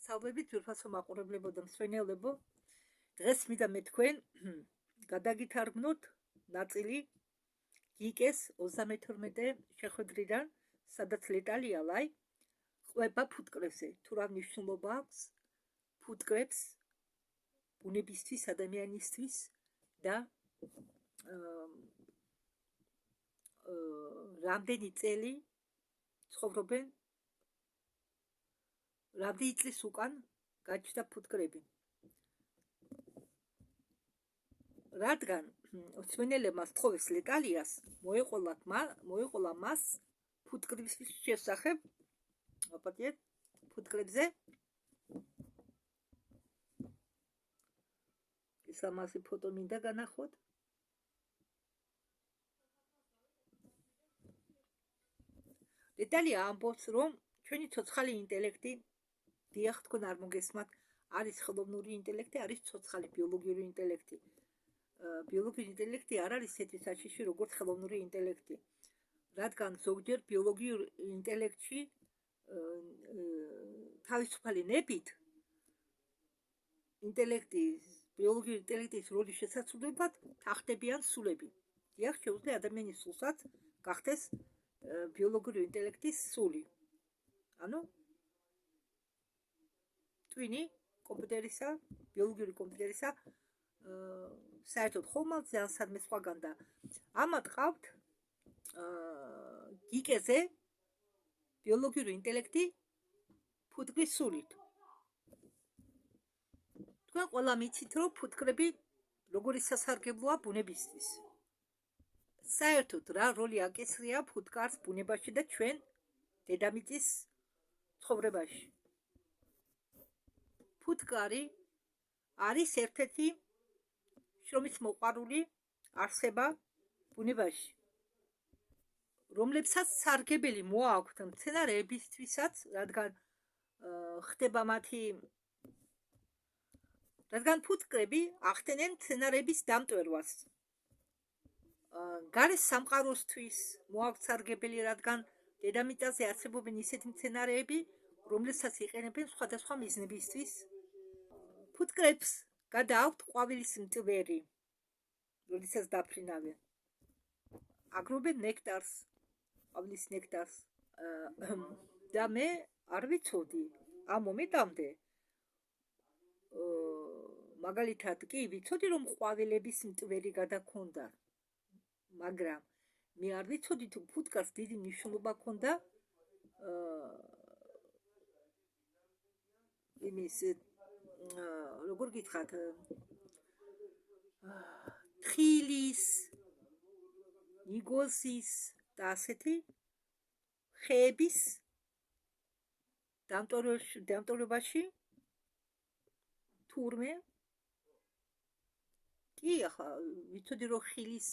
მოგესალმებით, ძვირფასო მაყურებლებო და მსმენელებო. დღეს მინდა მე თქვენ გადაგითარგმნოთ ნაწილი გიკეს 32 შეხვედრიდან, სადაც ლეტალია ლაი ყვება ფუტკრებზე. თუ რა მნიშვნელობა აქვს ფუტკრებს ბუნებისთვის, ადამიანისთვის და რამდენი წელი ცხოვრობენ, რამდენი წლის უკან გაჩნდა ფუტკრები. რადგან მსმენელებმა სთხოვეს ლეტალიას, მოეყოლა მას ფუტკრების შესახებ, აპატიეთ, ფუტკრებზე ეს ამასი ფოტო მინდა განახოთ. ლეტალია ამბობს, რომ ჩვენი ცოცხალი ინტელექტი, დიახ, თქვენ არ მოგესმათ, არის ხელოვნური ინტელექტი, არის ცოცხალი ბიოლოგიური ინტელექტი. ბიოლოგიური ინტელექტი არ არის ისეთი საშიში, როგორც ხელოვნური ინტელექტი. რადგან ზოგჯერ ბიოლოგიურ ინტელექტში თავისუფალი ნებით ბიოლოგიური ინტელექტის როლის შესაძლებლად თახდებიან სულები. დიახ, შეუძლია ადამიანის სულსაც გახდეს ბიოლოგიური ინტელექტის სული. ანუ ტვინი კომპიუტერისა, ბიოლოგიური კომპიუტერისა საერთოდ ხომ ძალსადმე სხვაგან და ამათ ყავთ გიკეზე ბიოლოგიური ინტელექტი ფუტკრის სულით. თქვენ ყველა მიცით, რომ ფუტკრები როგორი სასარგებლოა ბუნებისთვის. საერთოდ რა როლი აკისრია ფუტკარს ბუნებაში და ჩვენ დედამიწის ცხოვრებაში. ფუტკარი არის ერთ-ერთი შრომის მოყვარული არსება ბუნებაში, რომლებსაც სარგებელი მოაქვთ მცენარეებისთვისაც, რადგან ფუტკრები ახდენენ მცენარეების დამტვერვას. გარეს სამყაროსთვის მოაქვთ სარგებელი, რადგან დედამიწაზე არსებობენ ისეთი მცენარეები, რომლებსაც იყენებენ სხვადასხვა მიზნებისთვის. ფუტკრებს გადააქვთ ყვავილის მტვერი, როდესაც დაფრინავენ. აგროვებენ ნექტარს, ყვავილის ნექტარს. და მე არ ვიცოდი ამ მომენტამდე, მაგალითად კი ვიცოდი, რომ ყვავილების მტვერი გადაქონდა, მაგრამ მე არ ვიცოდი, თუ ფუტკარს დიდი მნიშვნელობა ჰქონდა იმის, როგორ გითხრათ, თხილის, ნიგოზის და ასეთი ხეების დამტვერვაში თურმე კი, ახლა ვიცოდი, რომ ხილის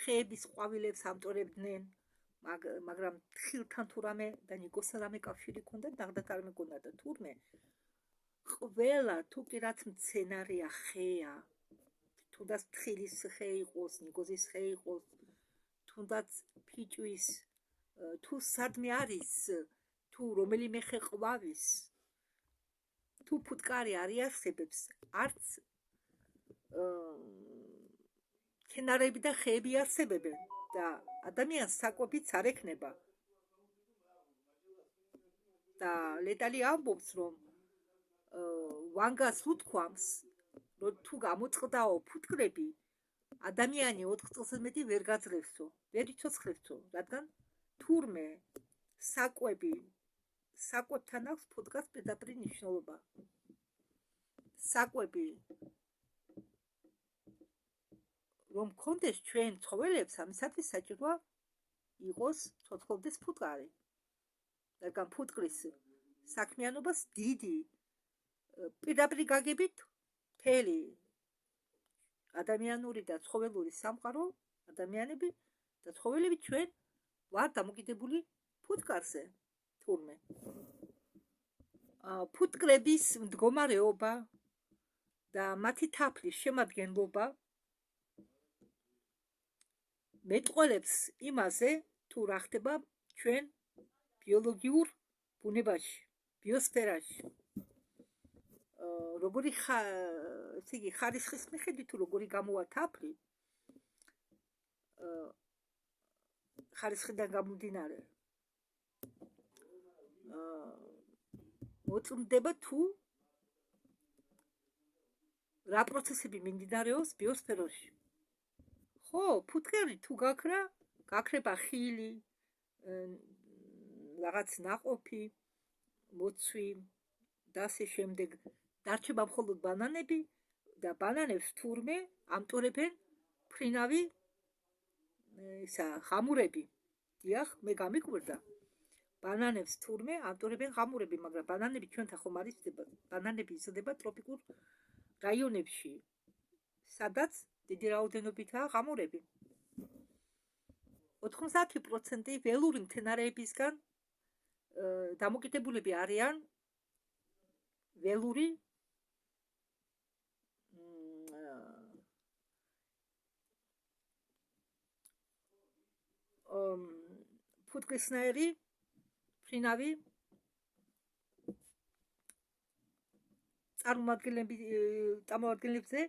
ხეების ყვავილებს ამტვერებდნენ, მაგრამ თხილთან თუ რამე და ნიგოზთან რამე კავშირი ჰქონდა, ნახდათ არ მეკონდა და თურმე ყველა თუ კი რაც მცენარეა, ხეა, თუნდაც თხილის ხე იყოს, ნიგოზის ხე იყოს, თუნდაც ფიჭვის, თუ სადმე არის, თუ რომელიმე ხე ყვავის, თუ ფუტკარი არ იარსებებს, არც მცენარეები და ხეები იარსებებენ და ადამიანს საკვებიც არ ექნება. და ლეტალია ამბობს, რომ ვანგას უთქვამს, რომ თუ გამოწყდაო ფუტკრები, ადამიანი 4 წელს მეტი ვერ გაძლევსო, ვერ იცოცხლებსო, რადგან თურმე საკვებთან აქვს ფუტკარს პირდაპირ მნიშვნელობა. საკვები რომ გქონდეს ჩვენ ცხოველებს, ამისათვის საჭიროა იყოს ცოცხლობდეს ფუტკარი. რადგან ფუტკრის საქმიანობას დიდი პირდაპირ გაგებით მთელი ადამიანური და ცხოველური სამყარო, ადამიანები და ცხოველები ჩვენ ვარ დამოკიდებული ფუტკარზე. თურმე ფუტკრების მდგომარეობა და მათი თაფლის შემადგენლობა მეტყველებს იმაზე, თუ რა ხდება ჩვენ ბიოლოგიურ ბუნებაში, ბიოსფერაში. როგორი ესე იგი ხარისხის მიხედვით თუ როგორი გამოვა თაფლი ხარისხიდან გამომდინარე მოწმდება თუ რა პროცესები მიმდინარეობს ბიოსფეროში. ხო, ფუტკერი თუ გაქრება ხილი, რაღაც ნაყოფი, მოცვი და ასე შემდეგ. დარჩება მხოლოდ ბანანები და ბანანებს თურმე ამტვრებენ ფრინავი ღამურები. დიახ, მე გამიკვირდა. ბანანებს თურმე ამტვრებენ ღამურები, მაგრამ ბანანები ჩვენთან ხომ არ იზრდება. ბანანები იზრდება ტროპიკულ რაიონებში, სადაც დიდი რაოდენობითაა ღამურები. 90% ველური მცენარეებისგან დამოკიდებულები არიან ველური ფუტკრისნაირი ფრინავი წარმომადგენლებზე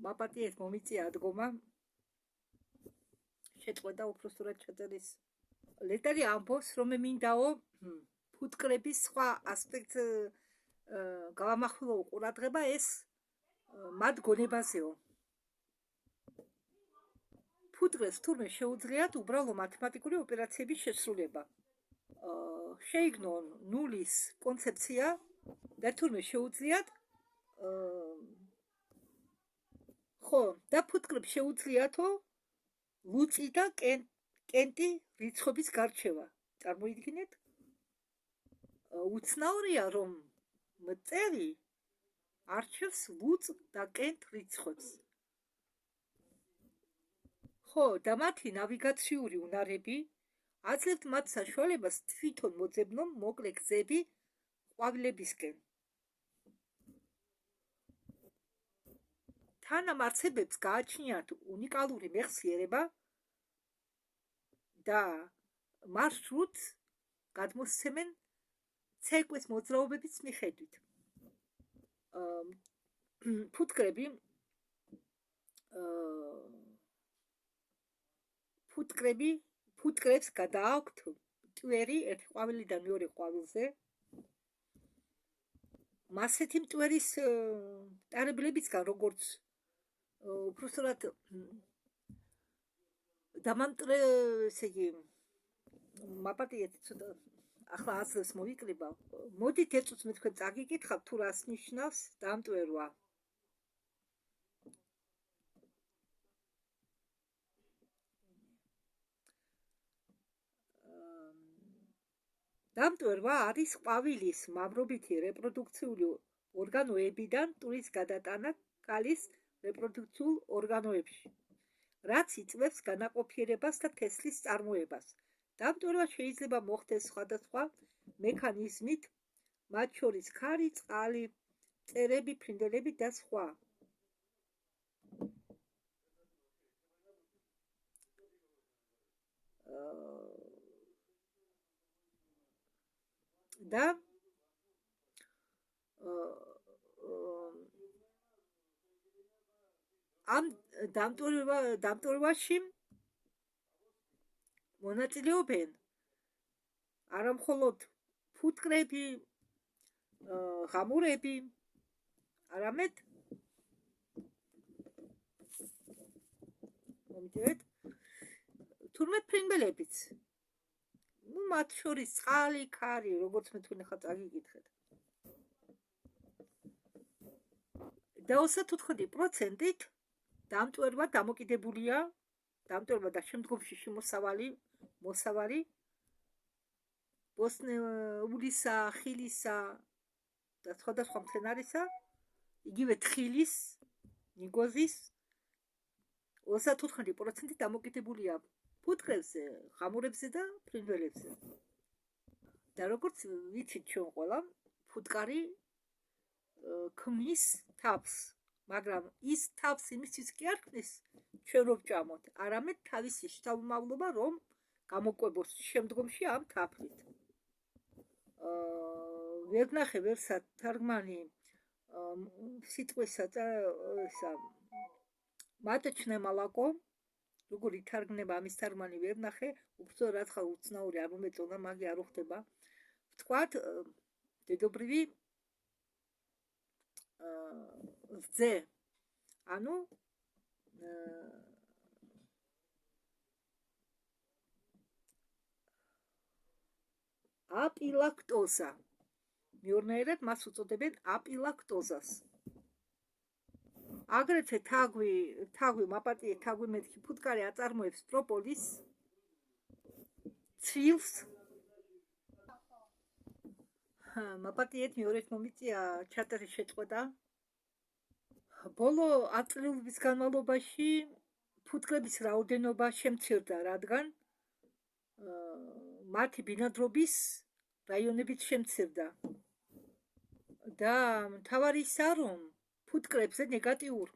მაპატიეს მომიწია დგომა შეწყვეტა უბრალოდ ჩაწერის. ლეტარი ამბობს, რომ მე მინდაო ფუტკრების სხვა ასპექტ გავამახვილო ყურადღება ეს მათ გონებაზეო. ფუტკრებს თურმე შეუძლიათ უბრალო მათემატიკური ოპერაციების შესრულება. შეიგნონ ნულის კონცეფცია და თურმე შეუძლიათ ხო, და ფუტკრებს შეუძლიათო ლუწი და კენტი რიცხვების გარჩევა. წარმოიდგინეთ? უცნაურია, რომ მწერი არჩევს ლუწ და კენტ რიცხვებს. ხო, და მათი ნავიგაციური უნარები აძლევთ მათ საშუალებას თვითონ მოძებნონ მოკლე გზები ყვავილებისკენ. თანამარცებებს გააჩნიათ უნიკალური მეხსიერება და მარშრუტს გადმოსცემენ ცეკვის მოძრაობების მიხედვით. ფუტკრებს გადააქვთ მტვერი ერთი ყვავილიდან მეორე ყვავილზე. მასეთი მტვერის ტარებლებისგან, როგორც უბრალოდ დამამტვრე, ესე იგი, მაპატიეთ ცოტა ახლა აზრს მოვიკრიბა. მოდით ეწუც მე თქვენ წაგიკითხავთ თუ რას ნიშნავს დამტვერვა. დამტვერვა არის ყვავილის მამრობითი რეპროდუქციული ორგანოებიდან მტვრის გადატანა კალის რეპროდუქციულ ორგანოებში, რაც იწვევს განაყოფიერებას და თესლის წარმოებას. დამტვერვა შეიძლება მოხდეს სხვადასხვა მექანიზმით, მათ შორის ქარი, წყალი, მწერები, ფრინველები და სხვა. და ამ დამტვერვაში მონაწილეობენ არა მხოლოდ ფუტკრები, ღამურები, არამედ თურმე ფრინველებიც. მათ შორის წყალი, ქარი, როგორც მე თქვენ ახლა წაგიკითხეთ. და 25%-ით დამტვერვა დამოკიდებულია, დამტვერვა და შემდგომში მოსავალი ბოსტნეულისა, ხილისა და სხვადასხვა მცენარისა, იგივე თხილის, ნიგოზის 35% დამოკიდებულია ფუტკრებზე, ღამურებზე და ფრინველებზე. და როგორც ვიცით ჩვენ ყველა, ფუტკარი ქმნის თავს, მაგრამ ის თავს იმისთვის კი არ ქმნის ჩვენ რომ ვჭამოთ, არამედ თავისი შთამომავლობა რომ გამოკვებოს შემდგომში ამ თაფლით. ვერ ვნახე ვერსად თარგმანი სიტყვისა და ისა მატჩნემალაკო როგორ ითარგმნება ამის თარგმანი ვერ ვნახე უფრო რაცხა უცნაური არ მომეწონა მაგი არ უხდება ვთქვათ დედობრივი რძე ანუ აპილაქტოზა მეორნაირად მას უწოდებენ აპილაქტოზას აგრეთვე თაგვი მაპატიე თაგვი მეთქი ფუტკარი აწარმოებს პროპოლის ცვილს მაპატიეთ მეორეთ მომიწია ჩატერის შეწყვეტა ბოლო აწლილობის განმავლობაში ფუტკრების რაოდენობა შემცირდა რადგან მათი ბინადრობის რაიონებიც შემცირდა და მთავარი ისაა რომ ფუტკრებზე ნეგატიურ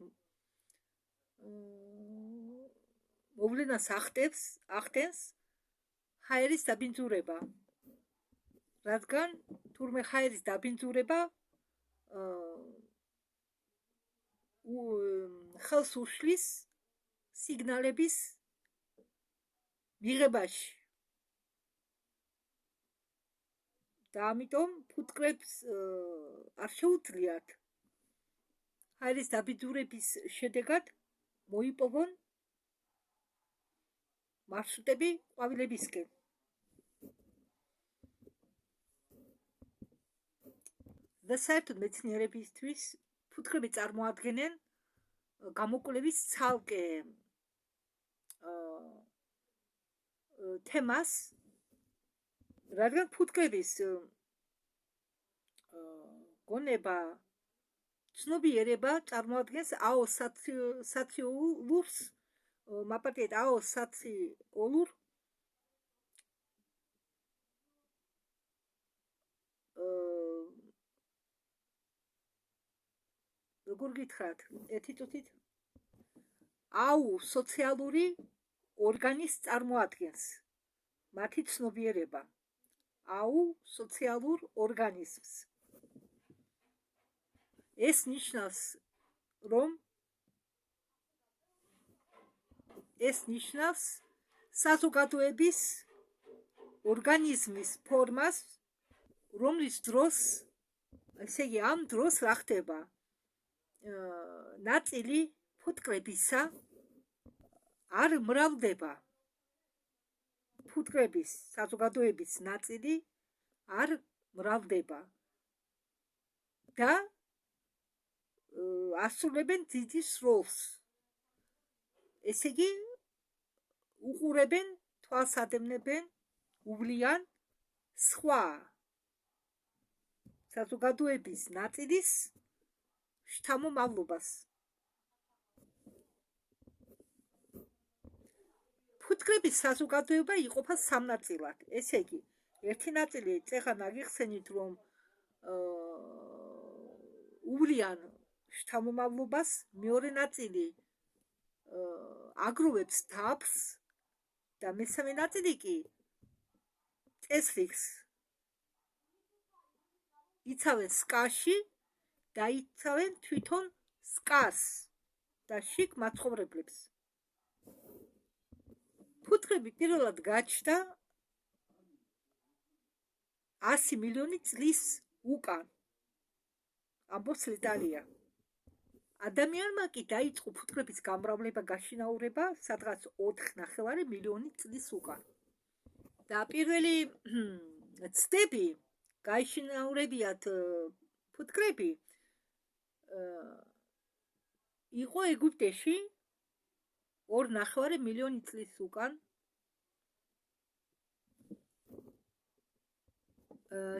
მოვლენას ახდენს ჰაერის დაბინძურება რადგან თურმე ჰაერის დაბინძურება ხელს უშლის სიგნალების მიღებაში და ამიტომ ფუტკრებს არ შეუძლიათ ჰაერის დაბინძურების შედეგად მოიპოვონ მარშრუტები ყვავილებისკენ და საერთოდ მეცნიერებისთვის ფუტკრები წარმოადგენენ გამოკვლევის ცალკე თემას რადგან ფუტკრების გონება ცნობიერება წარმოადგენს აოსაციოლურს მაპატიეთ აოსაციოლურ როგორ გითხრათ ერთი წუთით აუსოციალური ორგანის წარმოადგენს მათი ცნობიერება აუსოციალურ ორგანიზმს ეს ნიშნავს საზოგადოების ორგანიზმის ფორმას რომლის დროს ესე იგი ამ დროს რა ხდება ნაწილი ფუტკრებისა არ მრავლდება ფუტკრების საზოგადოების ნაწილი არ მრავლდება და ასრულებენ ძიძის როლს ესე იგი უყურებენ თვალს ადევნებენ უვლიან სხვა საზოგადოების ნაწილის შთამომავლობას ფუტკრების საზოგადოება იყოფა სამ ნაწილად ესე იგი ერთი ნაწილი წეხან აგიხსენით რომ უვლიან შთამომავლობას მეორე ნაწილი აგროვებს თაფს და მესამე ნაწილი კი წესრიგს იცავენ სკაში და იცავენ თვითონ სკას და შიგ მაცხოვრებლებს ფუტკრები პირველად გაჩნდა 100 მილიონი წლის უკან ამბობს ლეტალია ადამიანმა კი დაიწყო ფუტკრების გამრავლება გაშინაურება სადღაც 4,5 მილიონი წლის უკან და პირველი ცდები გაიშინაურებიათ ფუტკრები იყო ეგვიპტეში 2,5 მილიონი წლის უკან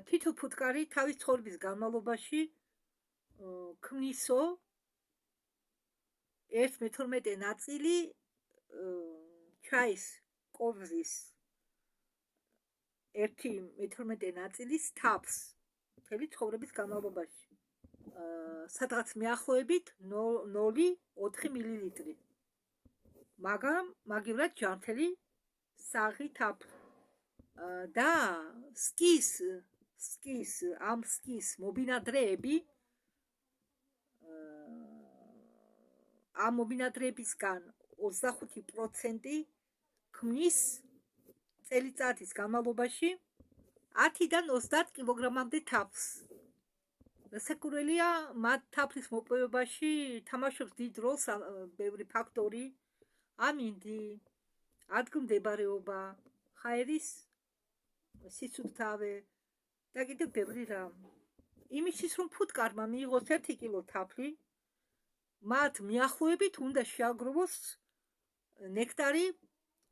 თითო ფუტკარი თავის ცხოვრების განმავლობაში ქმნისო 1/12 ნაწილი ჩაის კოვზის 1/12 ნაწილის თაფს მთელი ცხოვრების განმავლობაში სადღაც მიახლოებით 0,4 მილილიტრი მაგრამ მაგივრად ჯანმრთელი საღი თაფლი და სკის ფსკის მობინადრეები ამ მობინადრეებისგან 25% ქმნის წელიწადის განმავლობაში 10-დან 30 კილოგრამამდე თაფლს. რასაკვირველია, მათ თაფლის მოპოვებაში თამაშობს დიდ როლს ბევრი ფაქტორი: ამინდი, ადგილმდებარეობა, ჰაერის სისუფთავე და კიდევ ბევრი რამ. იმისთვის, რომ ფუტკარმა მიიღოს 1 კილო თაფლი, მათ მიახლოებით უნდა შეაგროვოს ნექტარი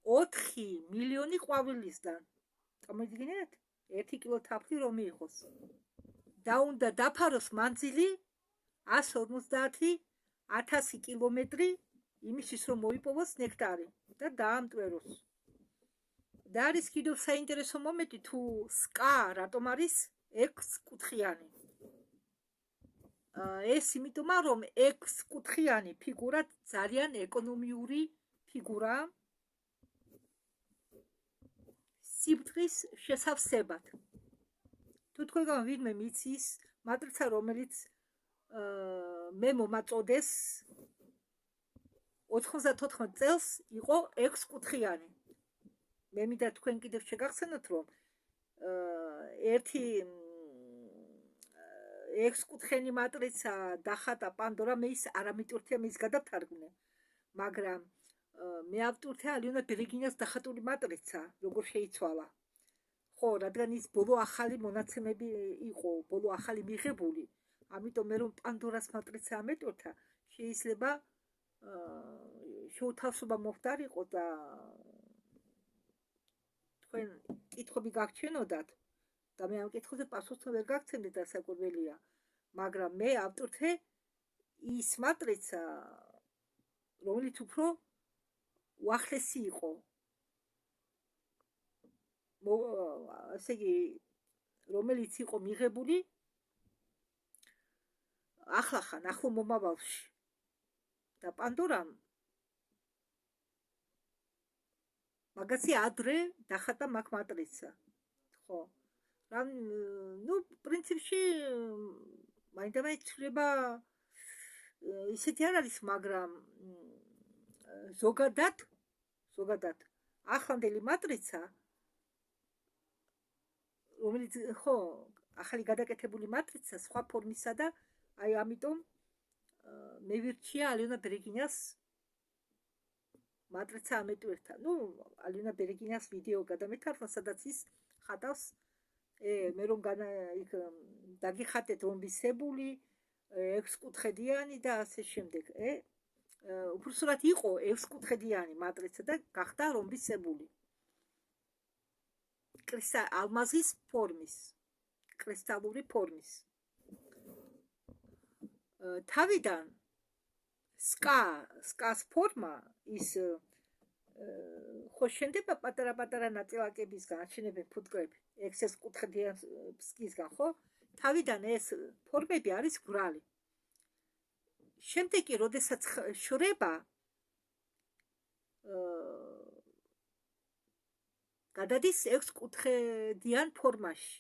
4 მილიონი ყვავილისგან. წამოიდგინეთ, 1 კილო თაფლი რომ მიიღოს. და უნდა დაფაროს მანძილი 150.000 კილომეტრი იმისთვის, რომ მოიპოვოს ნექტარი და დაამტვეროს. და არის კიდევ საინტერესო მომენტი, თუ სკა რატომ არის 6 კუთხიანი. ეს იმიტომა, რომ 6 კუთხიანი ფიგურა ძალიან ეკონომიური ფიგურაა სიბტყის შესავსებად. თუ თქვენგან ვინმე მიცის მატრიცა, რომელიც მე მომაწოდეს 94 წელს იყო 6 კუთხიანი. მე მინდა თქვენ კიდევ შეგახსენოთ, რომ ერთი 6 კუთხიანი მატრიცა დახატა პანდორა, მე ის არ ამიტვირთია, მე ის გადავთარგმნე, მაგრამ მე ავტვირთე ალიონა ბერეგინას დახატული მატრიცა, როგორ შეიცვალა. ხო, რადგან ის ბოლო ახალი მონაცემები იყო, ბოლო ახალი მიღებული, ამიტომ მე რომ პანდორას მატრიცა ამეტვირთა, შეიძლება შეუთავსობა მოხდარიყო და თქვენ კითხვები გაგჩვენოდათ და მე ამ კითხვებზე პასუხს ვერ გაგცემდით, რასაკვირველია, მაგრამ მე ავტვირთე ის მატრიცა, რომელიც უფრო უახლესი იყო. ასე იგი, რომელიც იყო მიღებული ახლახან, ახლო მომავალში. და პანდორამ მაგასი ადრე დახატა მაგ მატრიცა. ხო. ну, პრინციპში მაინდა-მაინც ცვლილება ისეთი არ არის, მაგრამ ზოგადად ახლანდელი მატრიცა, რომელიც ხო, ახალი გადაკეთებული მატრიცა სხვა ფორმისა და აი ამიტომ მე ვირჩია ალიონა ბერეგინას მატრიცა ამეტვირთა. ну, ალიონა ბერეგინას ვიდეო გადამეთარგმნა, სადაც ის ხატავს მე რომ დაგიხატეთ რომბისებული, 6 კუთხედიანი და ასე შემდეგ. უბრალოდ იყო 6 კუთხედიანი მატრიცა და გახდა რომბისებული. ალმაზის ფორმის, კრისტალური ფორმის. თავიდან სკას ფორმა ის ხო შენდება პატარა ნაწილაკებისგან, აშენებენ ფუტკრები, 6 კუთხედიან ფსკისგან, ხო? თავიდან ეს ფორმები არის ბრალი. შემდეგ კი, როდესაც შრება, გადადის 6 კუთხედიან ფორმაში.